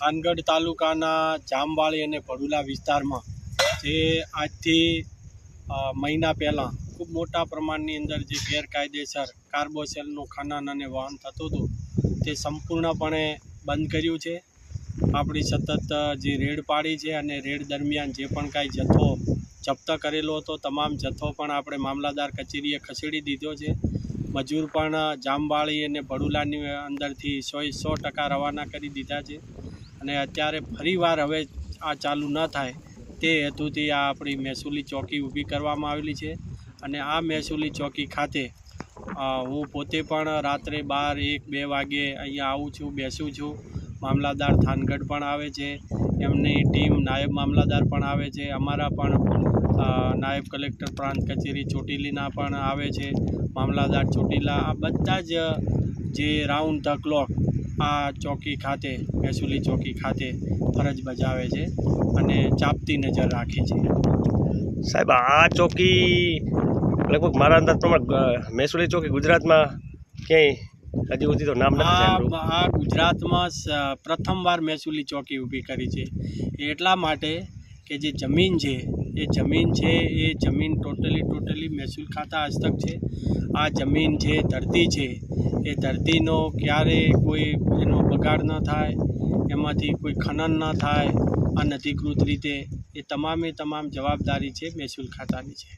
થાનગઢ તાલુકાના જામવાળી અને ભડુલા વિસ્તારમાં જે આજથી મહિના પહેલાં ખૂબ મોટા પ્રમાણની અંદર જે ગેરકાયદેસર કાર્બોસેલનું ખનન અને વહન થતું હતું તે સંપૂર્ણપણે બંધ કર્યું છે। આપણી સતત જે રેડ પાડી છે અને રેડ દરમિયાન જે પણ કાંઈ જથ્થો જપ્ત કરેલો હતો તમામ જથ્થો પણ આપણે મામલતદાર કચેરીએ ખસેડી દીધો છે। મજૂર પણ જામવાળી અને ભડુલાની અંદરથી 100% રવાના કરી દીધા છે અને અત્યારે ફરીવાર હવે આ ચાલુ ન થાય તે હેતુથી આ આપણી મહેસૂલી ચોકી ઊભી કરવામાં આવેલી છે અને આ મહેસૂલી ચોકી ખાતે હું પોતે પણ રાત્રે 12-1-2 વાગે અહીંયા આવું છું, બેસું છું। મામલતદાર થાનગઢ પણ આવે છે, એમની ટીમ નાયબ મામલતદાર પણ આવે છે, અમારા પણ નાયબ કલેક્ટર પ્રાંત કચેરી ચોટીલીના પણ આવે છે, મામલતદાર ચોટીલા, આ બધા જ જે રાઉન્ડ ધ ક્લોક આ ચોકી ખાતે મહેસૂલી ચોકી ખાતે ફરજ બજાવે છે અને ચાંપતી નજર રાખે છે। સાહેબ, આ ચોકી લગભગ મારા અંદાજ પ્રમાણે મહેસૂલી ચોકી ગુજરાતમાં ક્યાંય હજી સુધી તો નામ નથી। આ ગુજરાતમાં પ્રથમવાર મહેસૂલી ચોકી ઊભી કરી છે। એટલા માટે કે જે જમીન છે એ જમીન ટોટલી મહેસૂલ ખાતા હસ્તક છે। આ જમીન છે, ધરતી છે, એ ધરતીનો ક્યારે કોઈ એનો બગાડ ન થાય, એમાંથી કોઈ ખનન ન થાય, અનધિકૃત રીતે, એ તમામ જવાબદારી છે મહેસૂલ ખાતાની છે।